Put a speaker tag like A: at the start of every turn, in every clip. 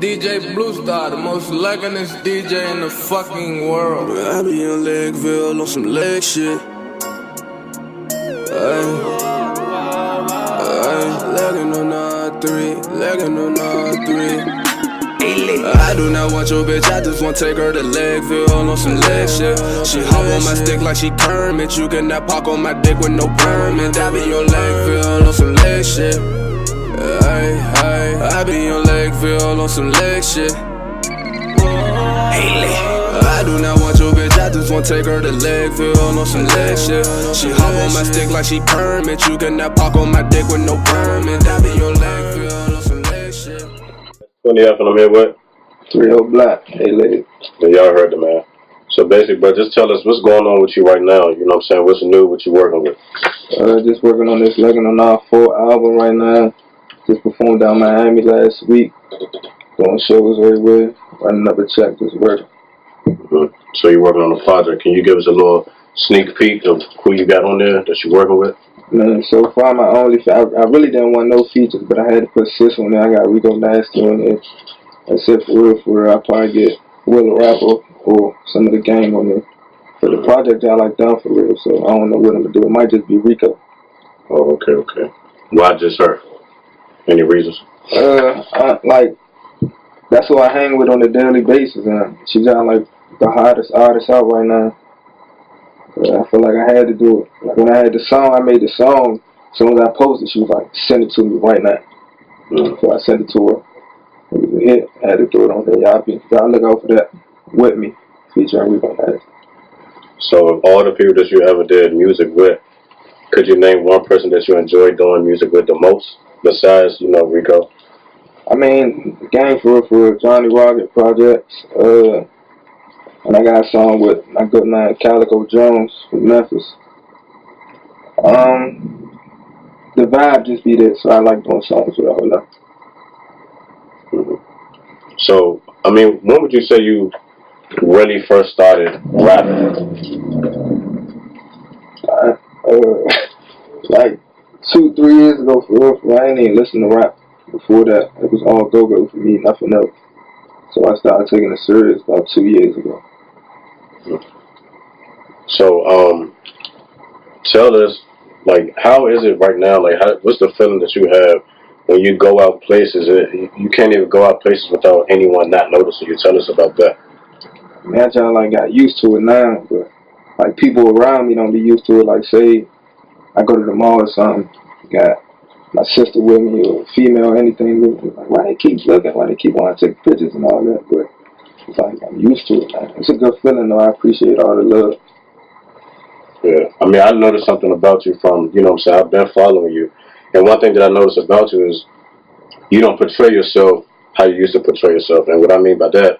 A: DJ Blue Star, the most legendest DJ in the fucking world.
B: I be in Lakeville on some leg shit. Legging on R3, legging on R3. I do not want your bitch, I just want to take her to Lakeville on some leg shit. She hop on my stick like she Kermit. You cannot park on my dick with no permit. I be on Lakeville on some leg shit. I be on Lakeville on some leg shit. I do not want your bitch, I just want to take her to Lakeville on some leg shit. She hop on my stick like she Kermit. You cannot park on my dick with no permit. I be on Lakeville on some leg shit.
C: TwinnyF, and I'm here with
D: 3ohBack. Hey, lady.
C: Yeah, y'all heard the man. So basically, bro, just tell us what's going on with you right now. You know what I'm saying? What's new? What you working with?
D: Just working on this Legging on R4 album right now. Just performed down Miami last week. Doing shows everywhere. Running up a check, just working.
C: So you're working on a project. Can you give us a little sneak peek of who you got on there that you're working with?
D: Man, so far my only, I really didn't want no features, but I had to put Sis on there. I got Rico Nasty on there. That's it for real. I'll probably get Will Rapper or some of the gang on there. For the project, I like done for real, so I don't know what I'm gonna do. It might just be Rico.
C: Oh, okay. Why just her? Any reasons?
D: That's who I hang with on a daily basis, and she got like the hottest artist out right now. I feel like I had to do it. Like when I had the song, I made the song. As soon as I posted, she was like, "Send it to me right now." So I sent it to her. It was a hit. I had to throw it on there. Y'all look out for that with me, featuring Rico Nasty.
C: So of all the people that you ever did music with, could you name one person that you enjoyed doing music with the most, besides, Rico?
D: I mean, the gang for Johnny Rocket projects. And I got a song with my good man Calico Jones from Memphis. The vibe just be there, so I like doing songs with all that.
C: So, I mean, when would you say you really first started rapping?
D: Like 2-3 years ago, for real. I ain't even listen to rap. Before that, it was all go-go for me, nothing else. So I started taking it serious about 2 years ago.
C: So, tell us, like, how is it right now? Like, what's the feeling that you have when you go out places? You can't even go out places without anyone not noticing you. Tell us about that.
D: Man, I just like got used to it now, but like people around me don't be used to it. Like, say I go to the mall or something, got my sister with me or female, anything with me. Like, why they keep looking? Why they keep wanting to take pictures and all that? But it's like I'm used to it, man. It's a good feeling, though. I appreciate all the love.
C: Yeah, I mean, I noticed something about you from, I've been following you. And one thing that I noticed about you is you don't portray yourself how you used to portray yourself. And what I mean by that,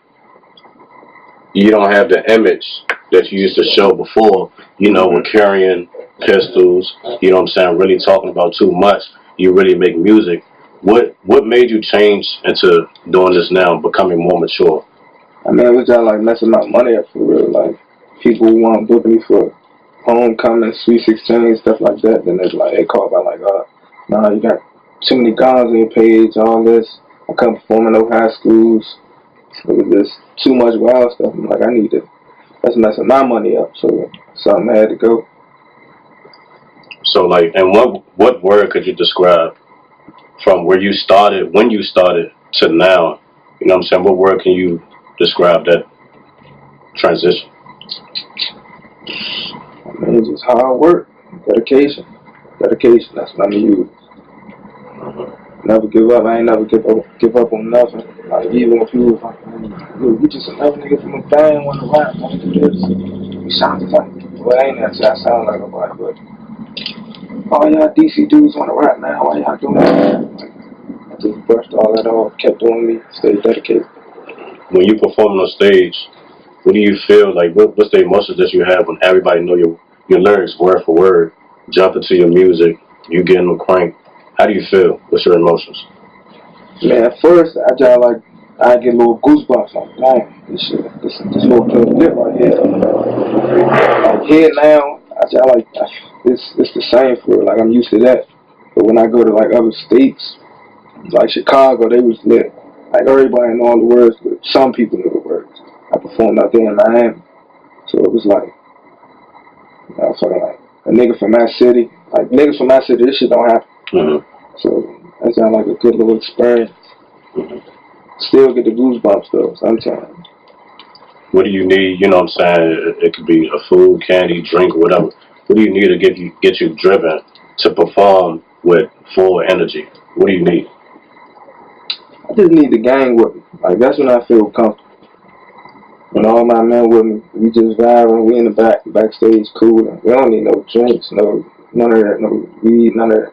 C: you don't have the image that you used to show before, with carrying pistols, really talking about too much. You really make music. What made you change into doing this now, becoming more mature?
D: I mean, it was just like messing my money up for real. Like, people want to book me for homecoming, Sweet 16, stuff like that. Then it's like, they call about like, nah, you got too many guns on your page, all this. I couldn't perform in no high schools. It was just too much wild stuff. I'm like, that's messing my money up. So something had to go.
C: So, like, and what word could you describe from where you started, when you started, to now? You know what I'm saying? What word can you describe that transition?
D: I mean, it's just hard work, dedication. Dedication, that's what I'm going to use. Never give up. I ain't never give up on nothing. Like, even when people was like, look, you just another nigga from a band want to rap, want to do this. You sound like, well, I ain't that I sound like nobody, but all y'all DC dudes want to rap now. Why y'all doing that? Like, I just brushed all that off, kept doing me, stayed dedicated.
C: When you perform on stage, what do you feel like? What's the emotions that you have when everybody know your lyrics word for word, jump into your music, you getting them cranked? How do you feel? What's your emotions?
D: Man, at first I get a little goosebumps. Like, damn, this little clip right here. Like here now, it's the same for real. Like I'm used to that. But when I go to like other states, like Chicago, they was lit. like everybody know all the words, but some people know the words. I performed out there in Miami, so it was like, you know, sort of like a nigga from my city. Like niggas from my city, this shit don't happen. So that sounds like a good little experience. Still get the goosebumps though sometimes.
C: What do you need? You know what I'm saying? It could be a food, candy, drink, whatever. What do you need to get you driven to perform with full energy? What do you need?
D: I just need the gang with me. Like that's when I feel comfortable. When all my men with me, we just vibing. We in the backstage, cooling. We don't need no drinks, none of that, no weed, none of that.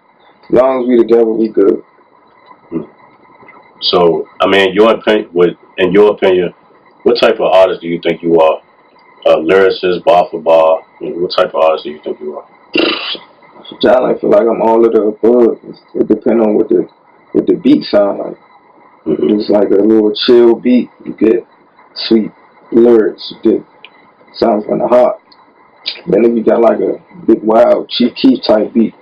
D: As long as we together, we good.
C: So, I mean, in your opinion, what type of artist do you think you are? A lyricist, bar for bar? What type of artist do you think you are?
D: I feel like I'm all of the above. It depends on what the beat sound like. It's like a little chill beat. You get sweet lyrics. You get sounds from the heart. Then if you got like a big wild Chief Keef type beat,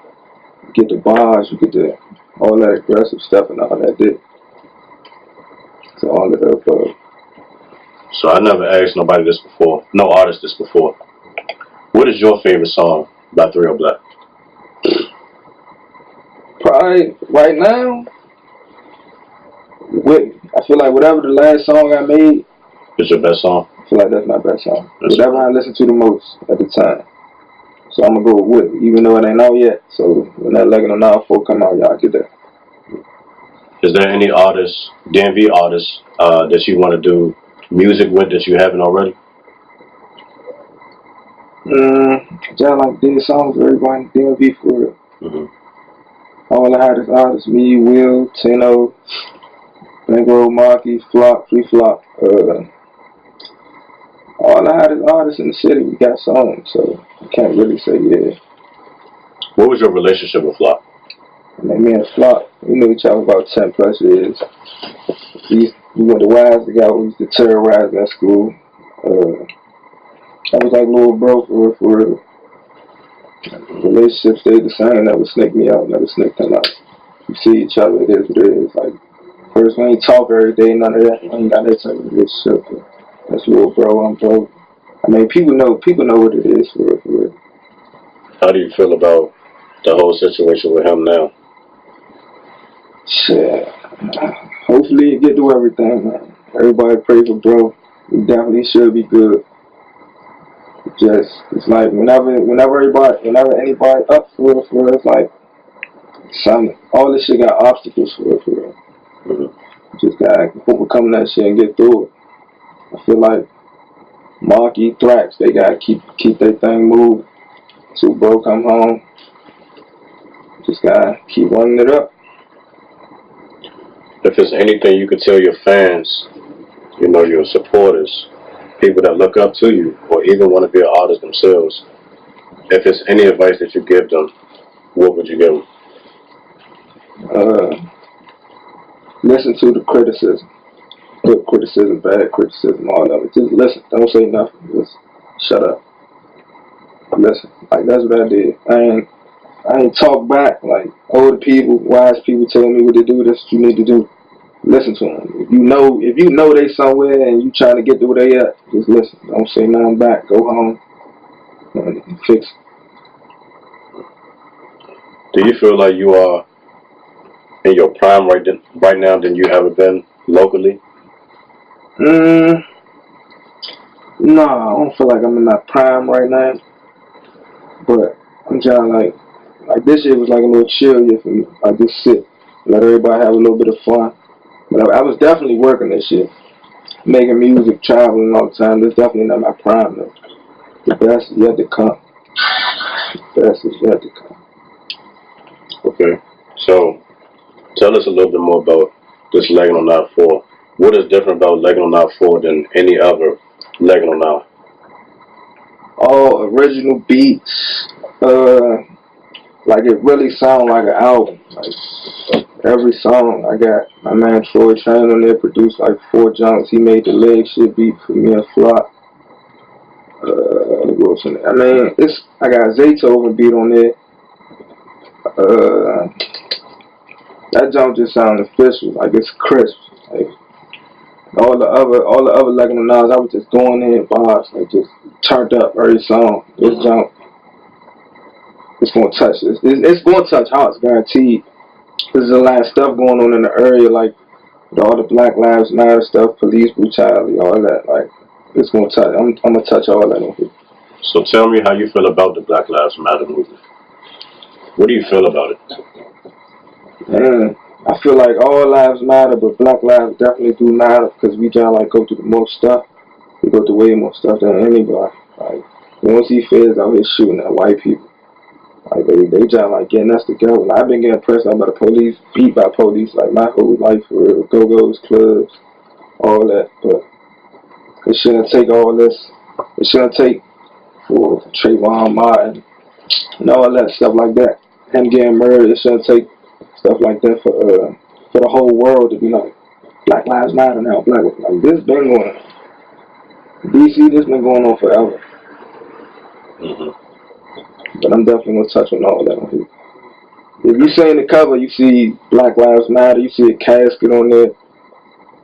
D: you get the bars. You get all that aggressive stuff and all that dick. So all of the above.
C: So I never asked nobody this before, no artist this before. What is your favorite song by 3ohBack?
D: Probably right now, I feel like whatever the last song I made
C: is your best song.
D: I feel like that's my best song. Whatever I listen to the most at the time. So I'm gonna go with it, even though it ain't out yet. So when that Legend on Now 4 come out, y'all get that.
C: Is there any artists, DMV artists, that you want to do music with that you haven't already?
D: Y'all like did songs with everybody in DMV for real. All I had is artists, me, Will, Tino, Bankroll, Marky, Flop, Free Flop. All I had is artists in the city. We got songs, so I can't really say yeah.
C: What was your relationship with Flop?
D: Me and Flop, we knew each other about 10 plus years. We went to Wise together. We used to terrorize that school. I was like little bro for real. Relationship stayed the same. Never snaked me out. Never snaked him out. We see each other. It is what it is. Like first, we ain't talk every day. None of that. I ain't got that type of relationship. That's little bro. I'm bro. I mean, people know what it is for real.
C: How do you feel about the whole situation with him now?
D: Shit. Hopefully, you get to everything, man. Everybody pray for bro. We definitely should be good. It's like whenever anybody up for real, it's like all this shit got obstacles for real. Just gotta overcome that shit and get through it. I feel like Marky, Thrax, they gotta keep their thing moving. So bro come home. Just gotta keep running it up.
C: If there's anything you could tell your fans, you know, your supporters, people that look up to you, or even want to be an artist themselves, if there's any advice that you give them, what would you give them?
D: Listen to the criticism. Good criticism, bad criticism, all of it. Just listen. Don't say nothing. Just shut up. Listen. Like that's what I did. I ain't talk back. Like older people, wise people telling me what to do. That's what you need to do. Listen to them. If you know they somewhere and you trying to get to where they at, just listen. Don't say nothing back. Go home and fix it.
C: Do you feel like you are in your prime right now than you ever been locally?
D: No, I don't feel like I'm in my prime right now. But I'm trying like this year was like a little chill year for me. I just sit, let everybody have a little bit of fun. But I was definitely working this year, making music, traveling all the time. That's definitely not my prime though. The best is yet to come. The best is yet to come.
C: Okay, so tell us a little bit more about this Legend on Now 4. What is different about Legend on Now 4 than any other Legend on Now?
D: All original beats. Like it really sound like an album. Like every song, I got my man Troy Train on there, produced like 4 junks. He made the leg shit beat for me and Flop. I mean, I got Zaytoven beat on there. That jump just sound official, like it's crisp. Like all the other Lego Nas, I was just going in bars, like just turned up every song. This jump, it's gonna touch this. It's gonna touch hearts, guaranteed. There's a lot of stuff going on in the area, like all the Black Lives Matter stuff, police brutality, all that. Like it's gonna touch. I'm gonna touch all that on here.
C: So tell me how you feel about the Black Lives Matter movement. What do you feel about it?
D: Man, I feel like all lives matter, but Black lives definitely do matter because we just like go through the most stuff. We go through way more stuff than anybody. Like we don't see feds out here shooting at white people. Like they just like getting us together. Like, I've been getting pressed out by the police, beat by police, like my whole life for real. Go-go's, clubs, all that. But it shouldn't take all this. It shouldn't take for Trayvon Martin and all that stuff like that. Him getting murdered, it shouldn't take stuff like that for the whole world to be like Black Lives Matter now. Like this been going on. DC, this been going on forever. But I'm definitely gonna touch on all that on here. If you see in the cover, you see Black Lives Matter, you see a casket on there.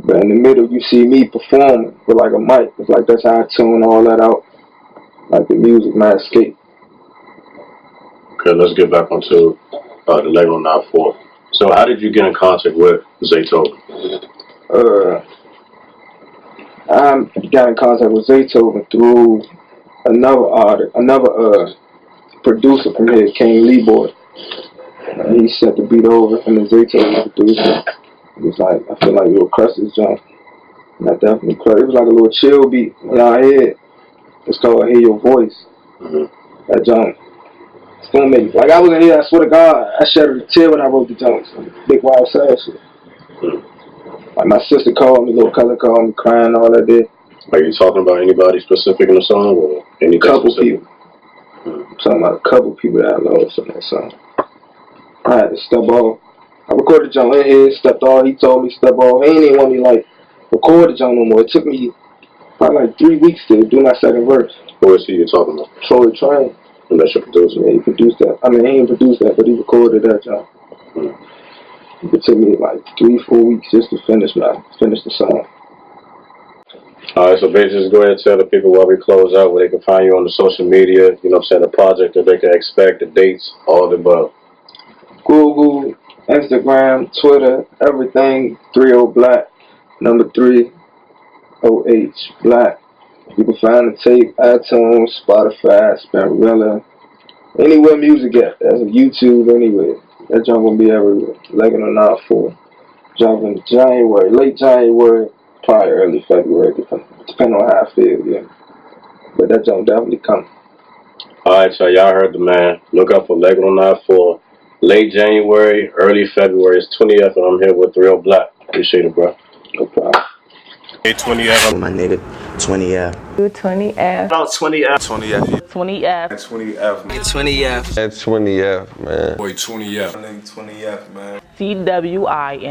D: But in the middle, you see me performing with like a mic. It's like that's how I tune all that out. Like the music, my escape.
C: Okay, let's get back onto the Lego 94. So how did you get in contact with Zaytoven?
D: I got in contact with Zaytoven through another producer from here, King Leeboy. He set the beat over, and then Zaytoven producer. It was like, I feel like you'll crush this jump. And I definitely crushed. It was like a little chill beat in our head. It's called Hear Your Voice. That jump. It's gonna make it. Like I was in here, I swear to God, I shed a tear when I wrote the jump. Big wild sad shit. Like my sister called me, little color called me, crying, all that did.
C: Are you talking about anybody specific in the song or any
D: couple
C: specific?
D: people? I'm talking about a couple people that I lost in that song. I had to step off. I recorded the jump in here, stepped off. He told me step off. He ain't even want me like record the jump no more. It took me probably like 3 weeks to do my second verse.
C: Who is he you're talking about?
D: Troy Train.
C: And that's your producer?
D: Yeah, he produced that. I mean, he didn't produce that, but he recorded that jump. It took me like 3-4 weeks just to finish the song.
C: Alright, so basically just go ahead and tell the people while we close out where they can find you on the social media, you know what I'm saying, the project that they can expect, the dates, all the above.
D: Google, Instagram, Twitter, everything, 3ohBack, number 3ohBack. You can find the tape, iTunes, Spotify, Spinrilla, anywhere music at. That's YouTube, anywhere. That jump gonna be everywhere. Lego 94. Jump in January, late January, probably early February, depending on how I feel, yeah. But that jump definitely coming.
C: Alright, so y'all heard the man. Look out for Lego 94. Late January, early February. It's TwinnyF and I'm here with 3ohBack. Appreciate it, bro.
D: No problem.
E: Hey, 20F.
F: My nigga, 20F.
G: 20F.
E: About 20F.
G: 20F.
E: 20F.
G: 20F.
F: 20F.
H: That's 20F, man.
G: Boy, 20F. 20F, man.
E: CWINNYF.